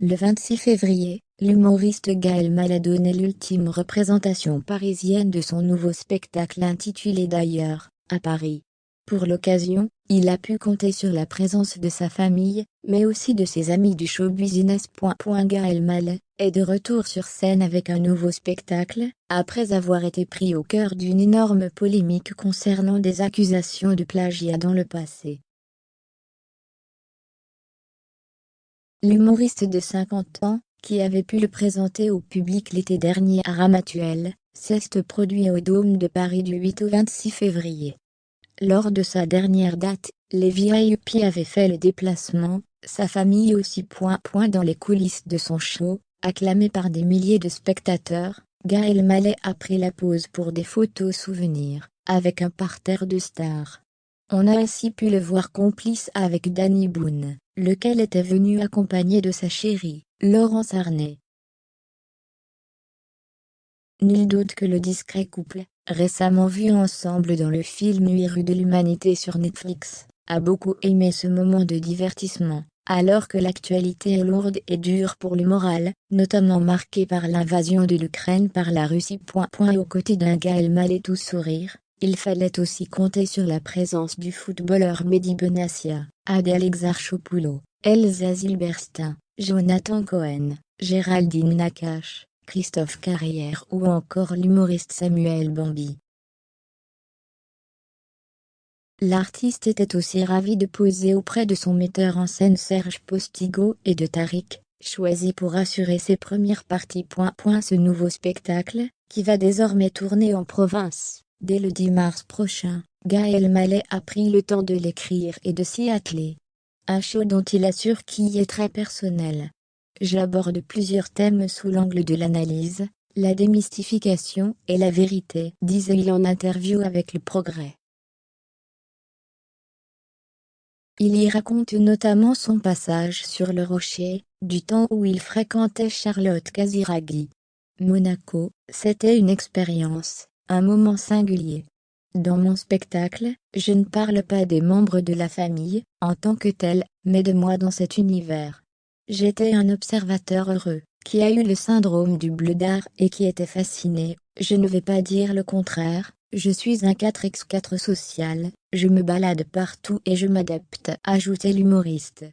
Le 26 février, l'humoriste Gaël Mallet donnait l'ultime représentation parisienne de son nouveau spectacle intitulé D'ailleurs, à Paris. Pour l'occasion, il a pu compter sur la présence de sa famille, mais aussi de ses amis du show business. Gaël Mallet est de retour sur scène avec un nouveau spectacle, après avoir été pris au cœur d'une énorme polémique concernant des accusations de plagiat dans le passé. L'humoriste de 50 ans, qui avait pu le présenter au public l'été dernier à Ramatuelle, s'est produit au Dôme de Paris du 8 au 26 février. Lors de sa dernière date, les VIP avaient fait le déplacement, sa famille aussi. Dans les coulisses de son show, acclamé par des milliers de spectateurs, Gaël Mallet a pris la pose pour des photos souvenirs, avec un parterre de stars. On a ainsi pu le voir complice avec Danny Boone, lequel était venu accompagné de sa chérie, Laurence Arnay. Nul doute que le discret couple, récemment vu ensemble dans le film 8 rue de l'Humanité sur Netflix, a beaucoup aimé ce moment de divertissement, alors que l'actualité est lourde et dure pour le moral, notamment marquée par l'invasion de l'Ukraine par la Russie. Aux côtés d'un Gaël Mallet tout sourire, il fallait aussi compter sur la présence du footballeur Mehdi Benassia, Adèle Exarchopoulos, Elsa Zilberstein, Jonathan Cohen, Géraldine Nakache, Christophe Carrière ou encore l'humoriste Samuel Bambi. L'artiste était aussi ravi de poser auprès de son metteur en scène Serge Postigo et de Tariq, choisi pour assurer ses premières parties. Ce nouveau spectacle, qui va désormais tourner en province, dès le 10 mars prochain, Gaël Mallet a pris le temps de l'écrire et de s'y atteler. Un show dont il assure qu'il est très personnel. J'aborde plusieurs thèmes sous l'angle de l'analyse, la démystification et la vérité, disait-il en interview avec Le Progrès. Il y raconte notamment son passage sur le Rocher, du temps où il fréquentait Charlotte Casiraghi. Monaco, c'était une expérience, un moment singulier. Dans mon spectacle, je ne parle pas des membres de la famille, en tant que tels, mais de moi dans cet univers. J'étais un observateur heureux, qui a eu le syndrome du bledard et qui était fasciné, je ne vais pas dire le contraire, je suis un 4x4 social, je me balade partout et je m'adapte, ajoutait l'humoriste.